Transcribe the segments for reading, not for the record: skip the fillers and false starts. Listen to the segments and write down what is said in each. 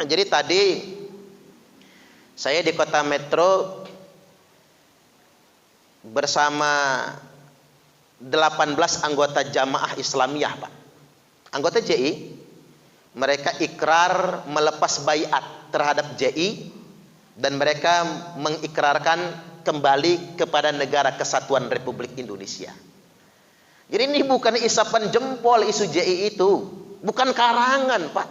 Jadi tadi saya di Kota Metro bersama 18 anggota jamaah Islamiyah, Pak. Anggota JI, mereka ikrar melepas baiat terhadap JI dan mereka mengikrarkan kembali kepada negara kesatuan Republik Indonesia. Jadi ini bukan isapan jempol isu JI itu, bukan karangan, Pak.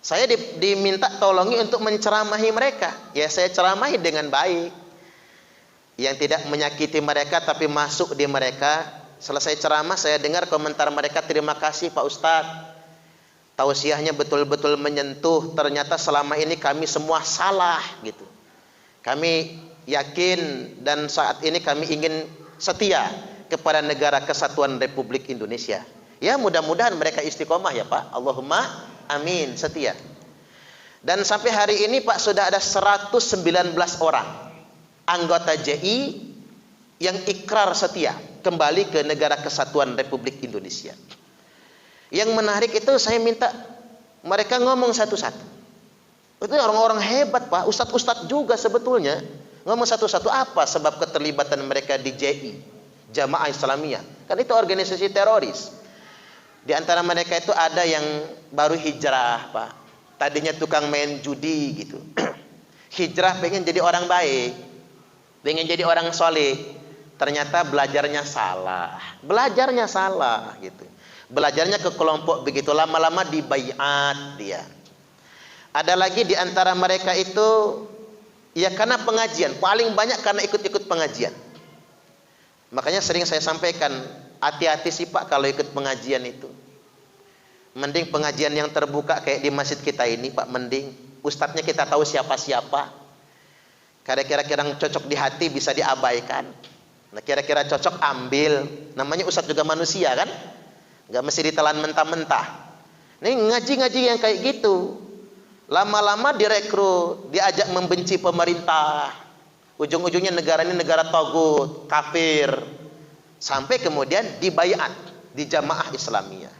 Saya diminta tolongi untuk menceramahi mereka. Ya saya ceramahi dengan baik. Yang tidak menyakiti mereka tapi masuk di mereka. Selesai ceramah saya dengar komentar mereka, terima kasih Pak Ustadz, tausiahnya betul-betul menyentuh. Ternyata selama ini kami semua salah gitu. Kami yakin dan saat ini kami ingin setia kepada negara kesatuan Republik Indonesia. Ya mudah-mudahan mereka istiqomah ya Pak. Allahumma amin, setia. Dan sampai hari ini Pak sudah ada 119 orang anggota JI yang ikrar setia kembali ke negara kesatuan Republik Indonesia. Yang menarik itu saya minta mereka ngomong satu-satu. Itu orang-orang hebat Pak, ustadz-ustadz juga sebetulnya. Ngomong satu-satu apa sebab keterlibatan mereka di JI, Jamaah Islamiyah. Kan itu organisasi teroris. Di antara mereka itu ada yang baru hijrah Pak. Tadinya tukang main judi gitu. Hijrah pengen jadi orang baik, pengen jadi orang soleh, ternyata belajarnya salah gitu. Belajarnya ke kelompok begitu, lama-lama dibaiat dia. Ada lagi di antara mereka itu ya karena pengajian, paling banyak karena ikut-ikut pengajian. Makanya sering saya sampaikan, hati-hati sih Pak kalau ikut pengajian itu. Mending pengajian yang terbuka kayak di masjid kita ini Pak, mending ustadznya kita tahu siapa-siapa. Kira-kira yang cocok di hati bisa diabaikan. Nah kira-kira cocok ambil. Namanya ustadz juga manusia kan, nggak mesti ditelan mentah-mentah. Ini ngaji-ngaji yang kayak gitu, lama-lama direkrut, diajak membenci pemerintah. Ujung-ujungnya negara ini negara togut, kafir. Sampai kemudian dibaiat di Jamaah Islamiyah.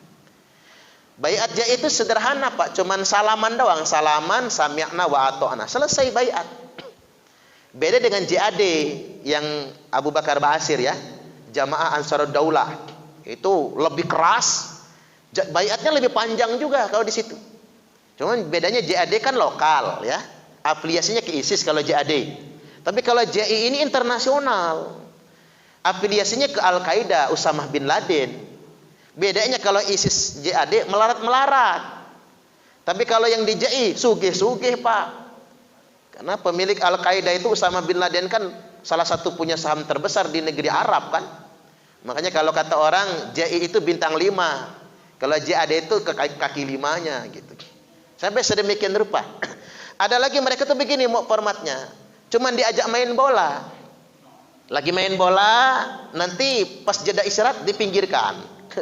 Baiat JI itu sederhana Pak, cuman salaman doang, salaman sami'na wa ata'na, selesai baiat. Beda dengan JAD yang Abu Bakar Ba'asyir ya, Jamaah Ansarud Daulah, itu lebih keras, baiatnya lebih panjang juga kalau di situ. Cuman bedanya JAD kan lokal ya, afiliasinya ke ISIS kalau JAD. Tapi kalau JI ini internasional, afiliasinya ke Al-Qaeda, Usamah bin Laden. Bedanya kalau ISIS JAD melarat-melarat. Tapi kalau yang di JI sugih-sugih Pak. Karena pemilik Al-Qaeda itu Usamah bin Laden kan salah satu punya saham terbesar di negeri Arab kan. Makanya kalau kata orang JI itu bintang 5. Kalau JAD itu kaki 5-nya gitu. Sampai sedemikian rupa. Ada lagi mereka tuh begini mau formatnya. Cuman diajak main bola. Lagi main bola, nanti pas jeda istirahat dipinggirkan ke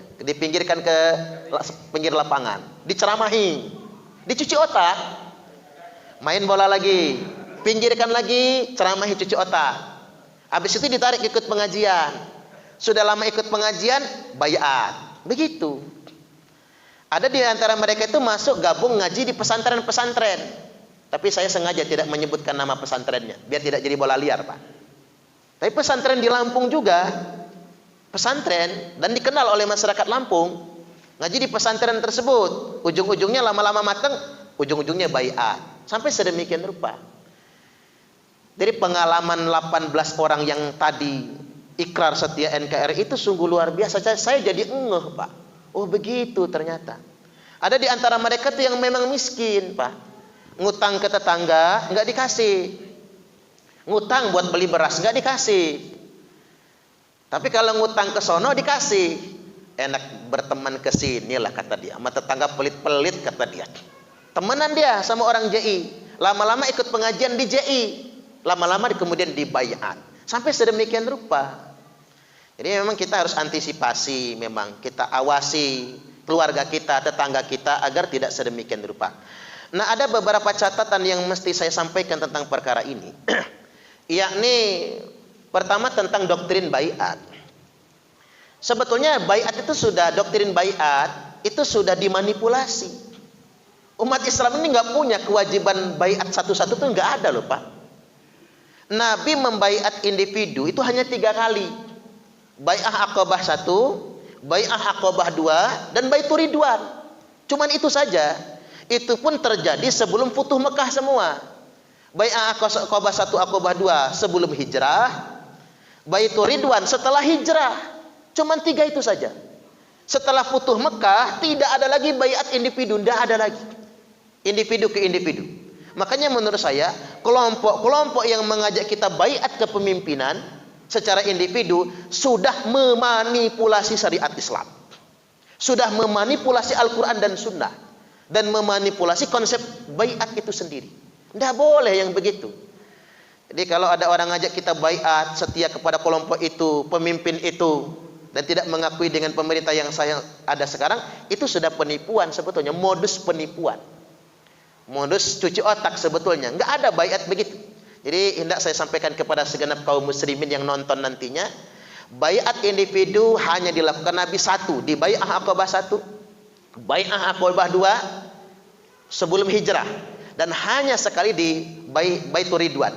pinggir lapangan, diceramahi, dicuci otak, main bola lagi, pinggirkan lagi, ceramahi, cuci otak. Habis itu ditarik ikut pengajian. Sudah lama ikut pengajian, baiat. Begitu. Ada di antara mereka itu masuk gabung ngaji di pesantren-pesantren. Tapi saya sengaja tidak menyebutkan nama pesantrennya, biar tidak jadi bola liar Pak. Tapi pesantren di Lampung juga, pesantren dan dikenal oleh masyarakat Lampung. Ngaji di pesantren tersebut, ujung-ujungnya lama-lama matang, ujung-ujungnya baiat. Sampai sedemikian rupa. Dari pengalaman 18 orang yang tadi ikrar setia NKRI itu sungguh luar biasa. Saya jadi ngeh Pak. Oh begitu ternyata. Ada di antara mereka tuh yang memang miskin Pak. Ngutang ke tetangga nggak dikasih. Ngutang buat beli beras nggak dikasih. Tapi kalau ngutang ke sono dikasih. Enak berteman ke sini lah kata dia. Sama tetangga pelit-pelit kata dia. Temenan dia sama orang JI. Lama-lama ikut pengajian di JI. Lama-lama kemudian dibaiat. Sampai sedemikian rupa. Jadi memang kita harus antisipasi, memang kita awasi keluarga kita, tetangga kita agar tidak sedemikian rupa. Nah, ada beberapa catatan yang mesti saya sampaikan tentang perkara ini. Yakni pertama tentang doktrin baiat. Sebetulnya baiat itu sudah, doktrin baiat itu sudah dimanipulasi Umat Islam ini nggak punya kewajiban baiat satu-satu tuh nggak ada loh Pak. Nabi membaiat individu itu hanya 3 kali. Bai'ah Aqabah 1, Bai'ah Aqabah 2, dan Baitur Ridwan. Cuman itu saja. Itu pun terjadi sebelum Futuh Mekah semua. Bai'ah Aqabah 1, Aqabah 2 sebelum hijrah. Baitur Ridwan setelah hijrah. Cuman 3 itu saja. Setelah Futuh Mekah tidak ada lagi baiat individu, tidak ada lagi. Individu ke individu. Makanya menurut saya kelompok-kelompok yang mengajak kita baiat kepemimpinan secara individu sudah memanipulasi syariat Islam, sudah memanipulasi Al-Quran dan Sunnah, dan memanipulasi konsep baiat itu sendiri. Tidak boleh yang begitu. Jadi kalau ada orang ngajak kita baiat setia kepada kelompok itu, pemimpin itu, dan tidak mengakui dengan pemerintah yang saya ada sekarang, itu sudah penipuan sebetulnya, modus penipuan, modus cuci otak sebetulnya. Nggak ada baiat begitu. Jadi hendak saya sampaikan kepada segenap kaum muslimin yang nonton nantinya, baiat individu hanya dilakukan Nabi 1 di Bai'ah Aqabah 1, Bai'ah Aqabah 2 sebelum hijrah, dan hanya sekali di Baitur Ridwan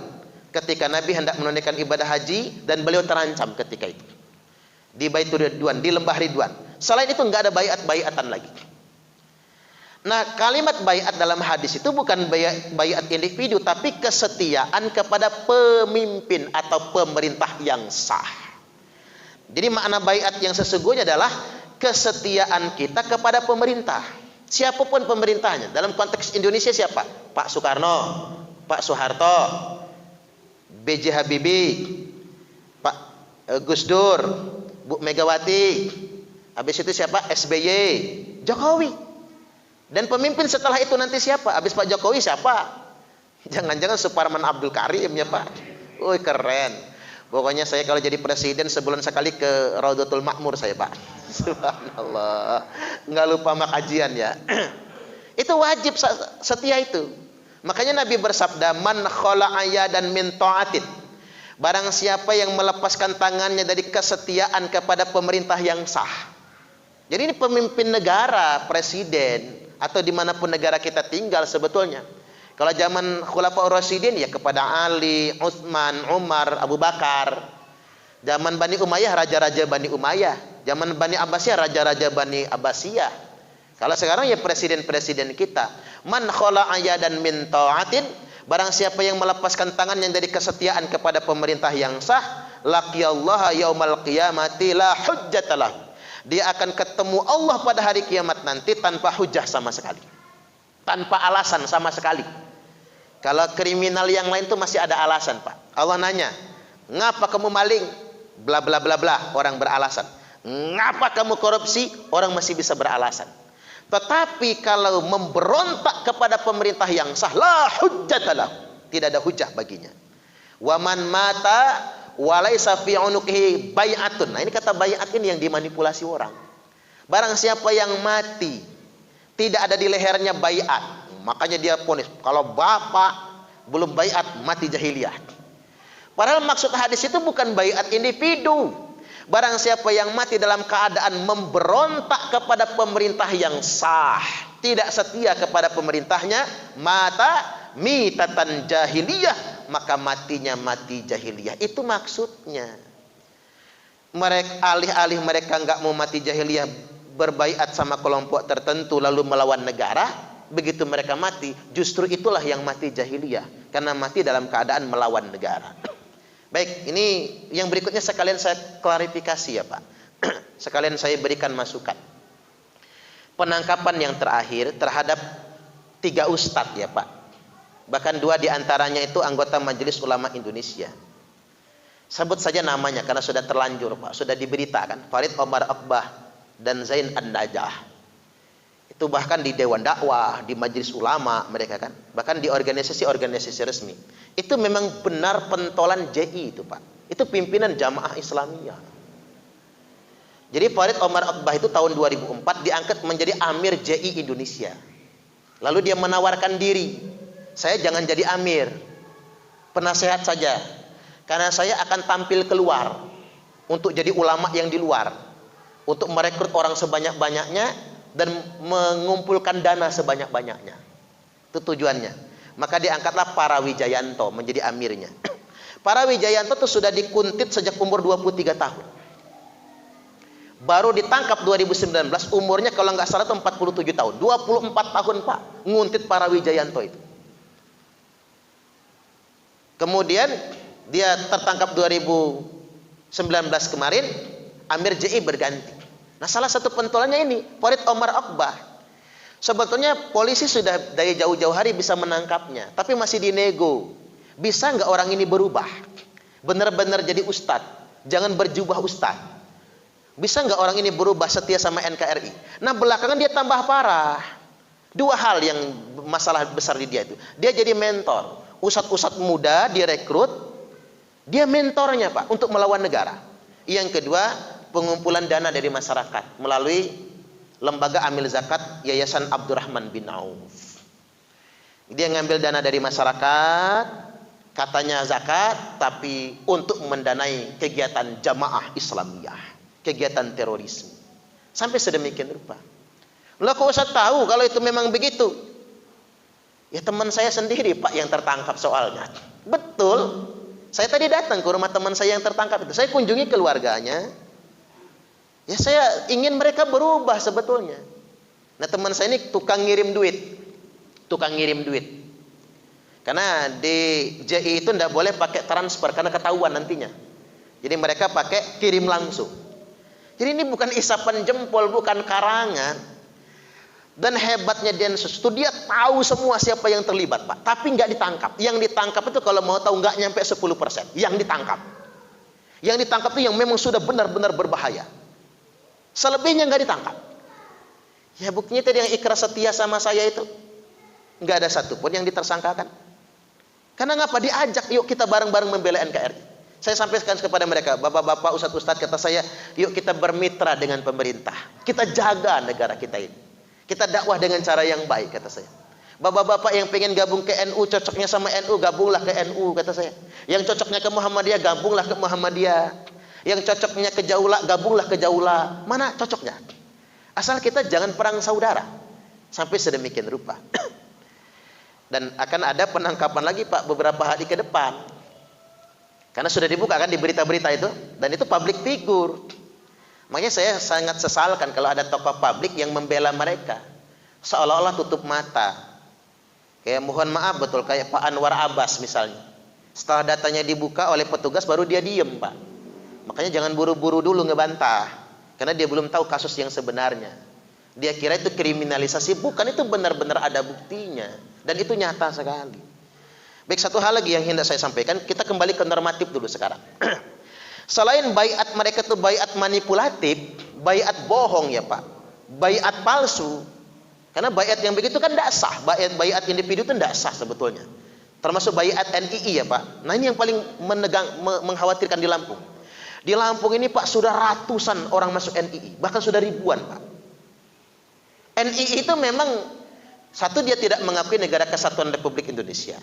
ketika Nabi hendak menunaikan ibadah haji dan beliau terancam ketika itu. Di Baitur Ridwan, di Lembah Ridwan. Selain itu nggak ada baiatan lagi. Nah, kalimat baiat dalam hadis itu bukan baiat individu, tapi kesetiaan kepada pemimpin atau pemerintah yang sah. Jadi makna baiat yang sesungguhnya adalah kesetiaan kita kepada pemerintah, siapapun pemerintahnya. Dalam konteks Indonesia siapa? Pak Soekarno, Pak Soeharto, B.J. Habibie, Pak Gus Dur, Bu Megawati, habis itu siapa? SBY, Jokowi. Dan pemimpin setelah itu nanti siapa? Habis Pak Jokowi siapa? Jangan-jangan Suparman Abdul Karim ya Pak. Wih keren. Pokoknya saya kalau jadi presiden sebulan sekali ke Raudatul Makmur saya Pak. Subhanallah. Nggak lupa sama kajian ya. Itu wajib setia itu. Makanya Nabi bersabda, man khala'a dan min ta'atin. Barang siapa yang melepaskan tangannya dari kesetiaan kepada pemerintah yang sah. Jadi ini pemimpin negara, presiden, atau dimanapun negara kita tinggal sebetulnya. Kalau zaman Khulafaur Rasyidin ya kepada Ali, Utsman, Umar, Abu Bakar. Zaman Bani Umayyah, raja-raja Bani Umayyah. Zaman Bani Abbasiyah, raja-raja Bani Abbasiyah. Kalau sekarang ya presiden-presiden kita. Man khala'a dan min ta'atin, barang siapa yang melepaskan tangannya dari kesetiaan kepada pemerintah yang sah, laqiyallaha yaumal qiyamati la hujjatalah. Dia akan ketemu Allah pada hari kiamat nanti tanpa hujah sama sekali, tanpa alasan sama sekali. Kalau kriminal yang lain itu masih ada alasan Pak. Allah nanya, ngapa kamu maling? Bla bla bla bla, orang beralasan. Ngapa kamu korupsi? Orang masih bisa beralasan. Tetapi kalau memberontak kepada pemerintah yang sah, la hujjatalah, tidak ada hujah baginya. Waman mata walaisa fi unuqihi bai'atun. Nah, ini kata bai'at ini yang dimanipulasi orang. Barang siapa yang mati tidak ada di lehernya bai'at, makanya dia ponis kalau bapak belum bai'at mati jahiliyah. Padahal maksud hadis itu bukan bai'at individu. Barang siapa yang mati dalam keadaan memberontak kepada pemerintah yang sah, tidak setia kepada pemerintahnya, mata mitatan jahiliyah, maka matinya mati jahiliyah. Itu maksudnya. Mereka alih-alih mereka nggak mau mati jahiliyah, berbaiat sama kelompok tertentu lalu melawan negara, begitu mereka mati, justru itulah yang mati jahiliyah, karena mati dalam keadaan melawan negara. Baik, ini yang berikutnya sekalian saya klarifikasi ya Pak. Sekalian saya berikan masukan. Penangkapan yang terakhir terhadap 3 ustadz ya Pak. Bahkan 2 diantaranya itu anggota Majelis Ulama Indonesia. Sebut saja namanya karena sudah terlanjur Pak, sudah diberitakan. Farid Omar Akbah dan Zain An-Najah. Itu bahkan di Dewan Dakwah, di Majelis Ulama mereka kan. Bahkan di organisasi-organisasi resmi. Itu memang benar pentolan JI itu Pak. Itu pimpinan Jamaah Islamiyah. Jadi Farid Omar Akbah itu tahun 2004 diangkat menjadi Amir JI Indonesia. Lalu dia menawarkan diri. Saya jangan jadi amir, penasehat saja, karena saya akan tampil keluar untuk jadi ulama yang di luar, untuk merekrut orang sebanyak-banyaknya dan mengumpulkan dana sebanyak-banyaknya. Itu tujuannya. Maka diangkatlah Parawijayanto menjadi amirnya. Parawijayanto itu sudah dikuntit sejak umur 23 tahun. Baru ditangkap 2019, umurnya kalau nggak salah itu 47 tahun. 24 tahun Pak, nguntit Parawijayanto itu. Kemudian dia tertangkap 2019 kemarin, Amir JI berganti. Nah, salah satu pentolannya ini, Farid Omar Akbar. Sebetulnya polisi sudah dari jauh-jauh hari bisa menangkapnya, tapi masih dinego. Bisa nggak orang ini berubah? Benar-benar jadi ustadz, jangan berjubah ustadz. Bisa nggak orang ini berubah setia sama NKRI? Nah, belakangan dia tambah parah. Dua hal yang masalah besar di dia itu. Dia jadi mentor. Ustadz-ustadz muda direkrut, dia mentornya Pak untuk melawan negara. Yang kedua, pengumpulan dana dari masyarakat melalui lembaga amil zakat Yayasan Abdurrahman bin Auf. Dia ngambil dana dari masyarakat, katanya zakat, tapi untuk mendanai kegiatan jamaah Islamiyah, kegiatan terorisme. Sampai sedemikian rupa. Lah kok Ustaz tahu kalau itu memang begitu? Ya teman saya sendiri Pak yang tertangkap soalnya. Betul. Saya tadi datang ke rumah teman saya yang tertangkap itu. Saya kunjungi keluarganya. Ya saya ingin mereka berubah sebetulnya. Nah teman saya ini tukang ngirim duit. Tukang ngirim duit. Karena di JI itu tidak boleh pakai transfer karena ketahuan nantinya. Jadi mereka pakai kirim langsung. Jadi ini bukan isapan jempol, bukan karangan. Dan hebatnya Densus itu dia tahu semua siapa yang terlibat Pak. Tapi nggak ditangkap. Yang ditangkap itu kalau mau tahu nggak nyampe 10%. Yang ditangkap. Yang ditangkap itu yang memang sudah benar-benar berbahaya. Selebihnya nggak ditangkap. Ya buktinya tadi yang ikrar setia sama saya itu nggak ada satupun yang ditersangkakan. Karena ngapa diajak, yuk kita bareng-bareng membela NKRI. Saya sampaikan kepada mereka, bapak-bapak, ustadz-ustadz, kata saya, yuk kita bermitra dengan pemerintah. Kita jaga negara kita ini. Kita dakwah dengan cara yang baik, kata saya. Bapak-bapak yang pengen gabung ke NU, cocoknya sama NU, gabunglah ke NU, kata saya. Yang cocoknya ke Muhammadiyah, gabunglah ke Muhammadiyah. Yang cocoknya ke Jaula, gabunglah ke Jaula. Mana cocoknya? Asal kita jangan perang saudara. Sampai sedemikian rupa. Dan akan ada penangkapan lagi Pak beberapa hari ke depan. Karena sudah dibuka kan di berita-berita itu. Dan itu public figure. Makanya saya sangat sesalkan kalau ada tokoh publik yang membela mereka. Seolah-olah tutup mata. Kayak mohon maaf betul, kayak Pak Anwar Abbas misalnya. Setelah datanya dibuka oleh petugas baru dia diem Pak. Makanya jangan buru-buru dulu ngebantah. Karena dia belum tahu kasus yang sebenarnya. Dia kira itu kriminalisasi. Bukan, itu benar-benar ada buktinya. Dan itu nyata sekali. Baik, satu hal lagi yang hendak saya sampaikan. Kita kembali ke normatif dulu sekarang. Selain baiat mereka itu baiat manipulatif, baiat bohong ya Pak, baiat palsu. Karena baiat yang begitu kan tidak sah. Baiat individu itu tidak sah sebetulnya. Termasuk baiat NII ya Pak. Nah ini yang paling mengkhawatirkan di Lampung. Di Lampung ini Pak sudah ratusan orang masuk NII, bahkan sudah ribuan Pak. NII itu memang satu, dia tidak mengakui Negara Kesatuan Republik Indonesia.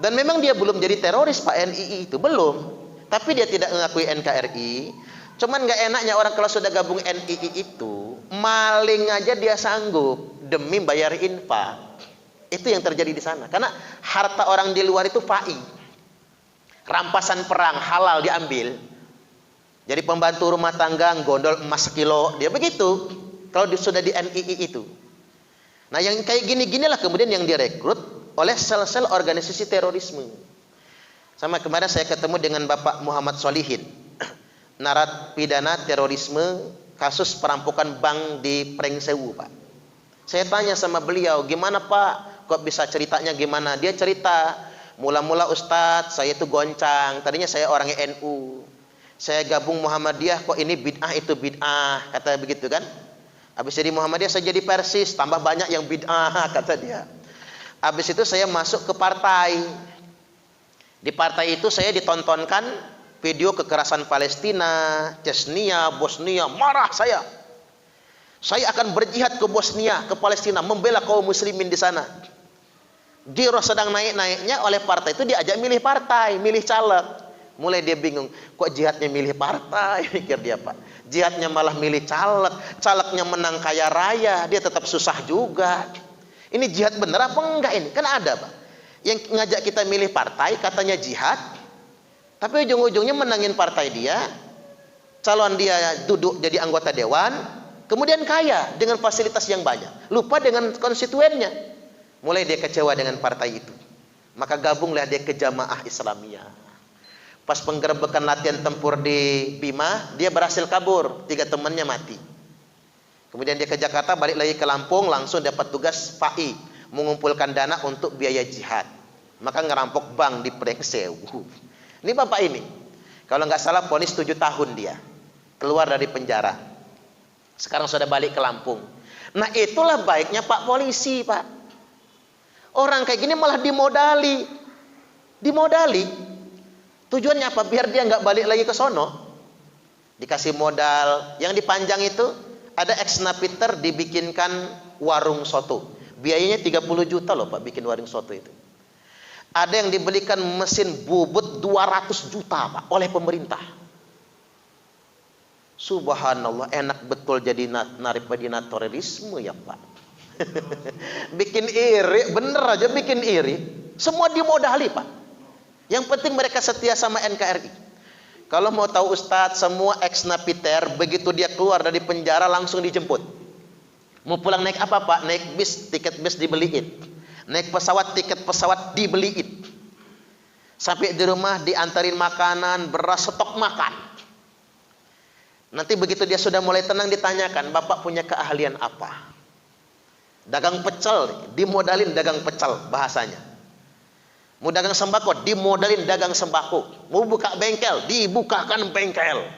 Dan memang dia belum jadi teroris Pak, NII itu belum. Tapi dia tidak mengakui NKRI. Cuman nggak enaknya orang kalau sudah gabung NII itu, maling aja dia sanggup demi bayar infak. Itu yang terjadi di sana. Karena harta orang di luar itu fai. Rampasan perang halal diambil. Jadi pembantu rumah tangga gondol emas sekilo, dia begitu. Kalau sudah di NII itu. Nah yang kayak gini-ginilah kemudian yang direkrut oleh sel-sel organisasi terorisme. Sama kemarin saya ketemu dengan Bapak Muhammad Solihin, narapidana terorisme kasus perampokan bank di Prengsewu Pak. Saya tanya sama beliau, gimana Pak? Kok bisa ceritanya gimana? Dia cerita, mula-mula Ustadz saya itu goncang. Tadinya saya orangnya NU. Saya gabung Muhammadiyah, kok ini bid'ah itu bid'ah. Kata begitu kan? Habis jadi Muhammadiyah saya jadi Persis, tambah banyak yang bid'ah kata dia. Habis itu saya masuk ke partai. Di partai itu saya ditontonkan video kekerasan Palestina, Chechnya, Bosnia, marah saya. Saya akan berjihad ke Bosnia, ke Palestina, membela kaum muslimin di sana. Dia sedang naik-naiknya oleh partai itu diajak milih partai, milih caleg. Mulai dia bingung, kok jihadnya milih partai, pikir dia Pak. Jihadnya malah milih caleg, calegnya menang kaya raya, dia tetap susah juga. Ini jihad bener apa enggak ini? Kan ada, Pak, yang ngajak kita milih partai katanya jihad, tapi ujung-ujungnya menangin partai dia, calon dia duduk jadi anggota dewan, kemudian kaya dengan fasilitas yang banyak, lupa dengan konstituennya. Mulai dia kecewa dengan partai itu, maka gabunglah dia ke Jamaah Islamiyah. Pas penggerebekan latihan tempur di Bima, dia berhasil kabur, 3 temannya mati. Kemudian dia ke Jakarta, balik lagi ke Lampung, langsung dapat tugas FAI, mengumpulkan dana untuk biaya jihad. Maka ngerampok bank di Prengsewu. Ini bapak ini, kalau nggak salah vonis 7 tahun dia, keluar dari penjara. Sekarang sudah balik ke Lampung. Nah itulah baiknya Pak polisi, Pak. Orang kayak gini malah dimodali. Tujuannya apa? Biar dia nggak balik lagi ke sono. Dikasih modal, yang dipanjang itu ada ex Napiter dibikinkan warung soto. Biayanya 30 juta loh Pak bikin warung soto itu. Ada yang dibelikan mesin bubut 200 juta Pak oleh pemerintah. Subhanallah, enak betul jadi narapidana terorisme ya Pak. Bikin iri, bener aja bikin iri. Semua dimodali Pak. Yang penting mereka setia sama NKRI. Kalau mau tahu Ustadz, semua ex Napiter begitu dia keluar dari penjara langsung dijemput. Mau pulang naik apa Pak? Naik bis, tiket bis dibeliin. Naik pesawat, tiket pesawat dibeliin. Sampai di rumah diantarin makanan, beras, stok makan. Nanti begitu dia sudah mulai tenang ditanyakan, Bapak punya keahlian apa? Dagang pecel, dimodalin dagang pecel bahasanya. Mau dagang sembako, dimodalin dagang sembako. Mau buka bengkel, dibukakan bengkel.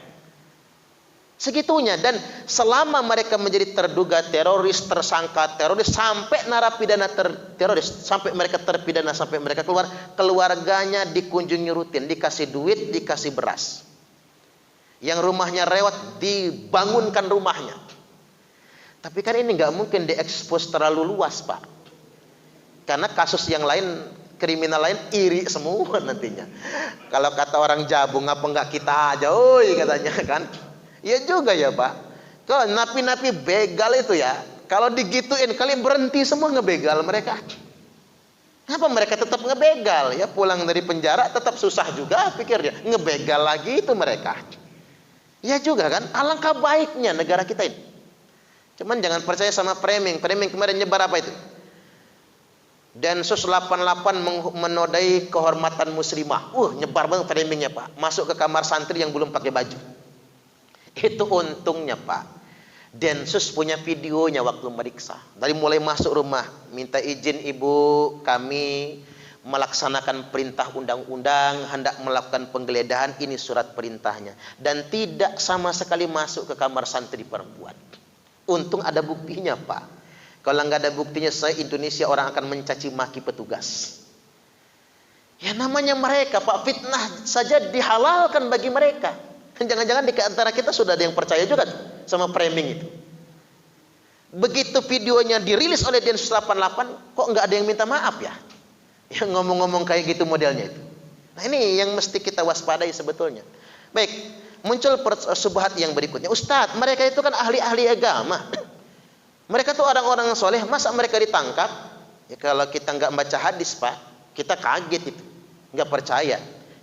Segitunya. Dan selama mereka menjadi terduga teroris, tersangka teroris, sampai narapidana teroris, sampai mereka terpidana, sampai mereka keluar, keluarganya dikunjungi rutin, dikasih duit, dikasih beras. Yang rumahnya rewat, dibangunkan rumahnya. Tapi kan ini nggak mungkin diekspos terlalu luas Pak. Karena kasus yang lain, kriminal lain iri semua nantinya. Kalau kata orang Jabung, apa enggak kita aja, oi katanya kan. Iya juga ya Pak. Kalau napi-napi begal itu ya, kalau digituin kalian berhenti semua ngebegal mereka. Kenapa mereka tetap ngebegal? Ya pulang dari penjara tetap susah juga pikirnya. Ngebegal lagi itu mereka. Ya juga kan, alangkah baiknya negara kita ini. Cuman jangan percaya sama framing. Framing kemarin nyebar apa itu? Densus 88 menodai kehormatan muslimah. Nyebar banget framingnya Pak. Masuk ke kamar santri yang belum pakai baju. Itu untungnya Pak, Densus punya videonya waktu meriksa. Dari mulai masuk rumah, minta izin ibu, kami melaksanakan perintah undang-undang, hendak melakukan penggeledahan, ini surat perintahnya. Dan tidak sama sekali masuk ke kamar santri perempuan. Untung ada buktinya Pak. Kalau nggak ada buktinya, se-Indonesia orang akan mencaci maki petugas. Ya namanya mereka Pak, fitnah saja dihalalkan bagi mereka. Jangan-jangan di antara kita sudah ada yang percaya juga sama framing itu. Begitu videonya dirilis oleh Densus 88, kok nggak ada yang minta maaf ya? Yang ngomong-ngomong kayak gitu modelnya itu. Nah ini yang mesti kita waspadai sebetulnya. Baik, muncul subhat yang berikutnya. Ustadz, mereka itu kan ahli-ahli agama. Mereka tuh orang-orang soleh, masa mereka ditangkap? Ya kalau kita nggak baca hadis Pak, kita kaget itu, nggak percaya.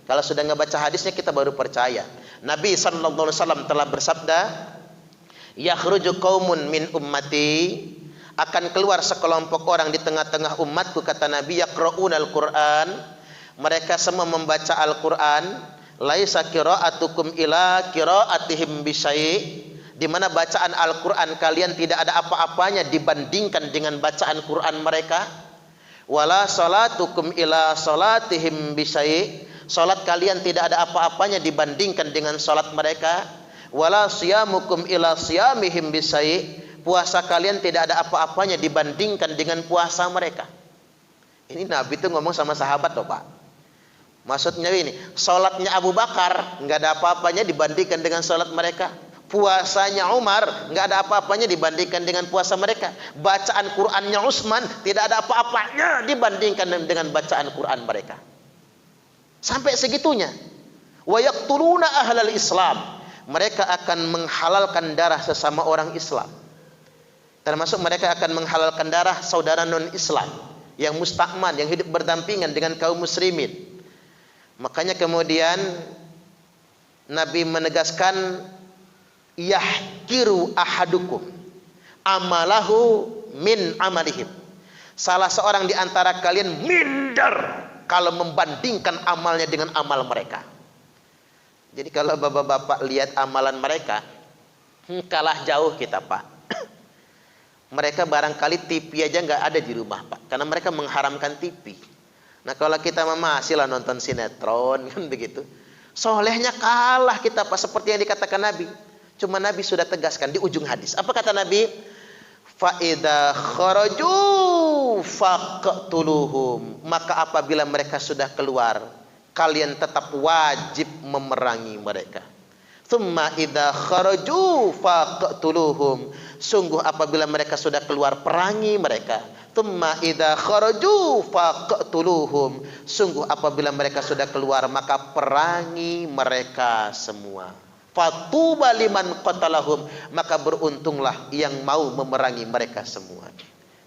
Kalau sudah nggak baca hadisnya kita baru percaya. Nabi SAW telah bersabda, yakhruju qaumun min ummati, akan keluar sekelompok orang di tengah-tengah umatku, kata Nabi, yaqra'unal Qur'an, mereka semua membaca Al-Qur'an, laisa qira'atukum ila qira'atihim bisyai', di mana bacaan Al-Qur'an kalian tidak ada apa-apanya dibandingkan dengan bacaan Qur'an mereka, wala salatukum ila salatihim bisyai', salat kalian tidak ada apa-apanya dibandingkan dengan salat mereka, wala siyamukum ila siyamihim bisyai', puasa kalian tidak ada apa-apanya dibandingkan dengan puasa mereka. Ini Nabi itu ngomong sama sahabat loh Pak. Maksudnya ini, salatnya Abu Bakar nggak ada apa-apanya dibandingkan dengan salat mereka. Puasanya Umar nggak ada apa-apanya dibandingkan dengan puasa mereka. Bacaan Qur'annya Utsman tidak ada apa-apanya dibandingkan dengan bacaan Qur'an mereka. Sampai segitunya. Wa yaqtuluna ahlal Islam, mereka akan menghalalkan darah sesama orang Islam. Termasuk mereka akan menghalalkan darah saudara non-Islam yang mustakman, yang hidup berdampingan dengan kaum muslimin. Makanya kemudian Nabi menegaskan, yahkiru ahadukum amalahu min amalihim. Salah seorang di antara kalian minder kalau membandingkan amalnya dengan amal mereka. Jadi kalau bapak-bapak lihat amalan mereka, kalah jauh kita, Pak. Mereka barangkali TV aja nggak ada di rumah, Pak, karena mereka mengharamkan TV. Nah kalau kita masih lah nonton sinetron kan begitu, solehnya kalah kita, Pak, seperti yang dikatakan Nabi. Cuma Nabi sudah tegaskan di ujung hadis. Apa kata Nabi? Fa idza kharaju faqtuluhum. Maka apabila mereka sudah keluar, kalian tetap wajib memerangi mereka. Tsumma idza kharaju faqtuluhum. Sungguh apabila mereka sudah keluar, perangi mereka. Tsumma idza kharaju faqtuluhum. Sungguh apabila mereka sudah keluar, maka perangi mereka semua. Fatuba liman qatalahum, maka beruntunglah yang mau memerangi mereka semua.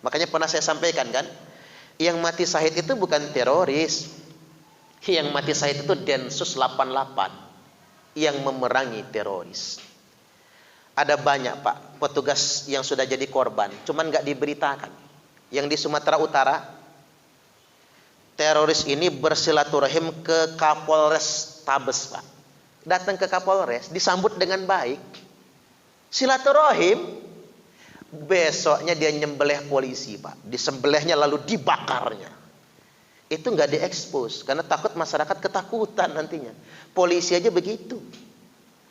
Makanya pernah saya sampaikan kan, yang mati syahid itu bukan teroris. Yang mati syahid itu Densus 88 yang memerangi teroris. Ada banyak, Pak, petugas yang sudah jadi korban, cuman nggak diberitakan. Yang di Sumatera Utara, teroris ini bersilaturahim ke Kapolres Tabes, Pak. Datang ke Kapolres, disambut dengan baik, silaturahim. Besoknya dia nyembelih polisi, Pak. Disembelihnya lalu dibakarnya. Itu nggak diekspos karena takut masyarakat ketakutan nantinya. Polisi aja begitu,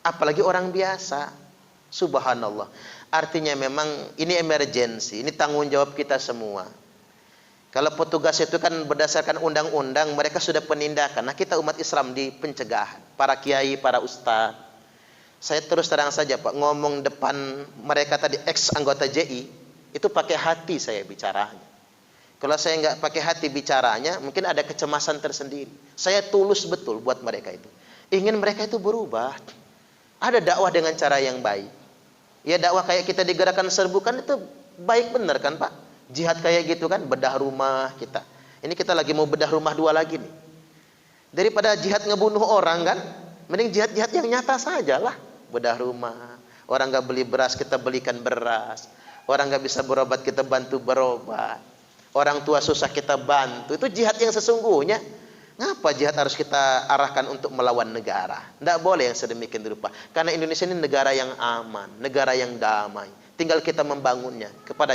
apalagi orang biasa. Subhanallah. Artinya memang ini emergensi, ini tanggung jawab kita semua. Kalau petugas itu kan berdasarkan undang-undang, mereka sudah penindakan. Nah kita umat Islam di pencegahan. Para kiai, para ustaz. Saya terus terang saja, Pak, ngomong depan mereka tadi, ex anggota JI, itu pakai hati saya bicaranya. Kalau saya nggak pakai hati bicaranya, mungkin ada kecemasan tersendiri. Saya tulus betul buat mereka itu. Ingin mereka itu berubah. Ada dakwah dengan cara yang baik. Ya dakwah kayak kita di Gerakan Serbu kan itu baik benar kan, Pak? Jihad kayak gitu kan, bedah rumah kita. Ini kita lagi mau bedah rumah 2 lagi nih. Daripada jihad ngebunuh orang kan, mending jihad-jihad yang nyata saja lah. Bedah rumah. Orang nggak beli beras, kita belikan beras. Orang nggak bisa berobat, kita bantu berobat. Orang tua susah, kita bantu. Itu jihad yang sesungguhnya. Ngapa jihad harus kita arahkan untuk melawan negara? Tidak boleh yang sedemikian rupa. Karena Indonesia ini negara yang aman, negara yang damai. Tinggal kita membangunnya kepada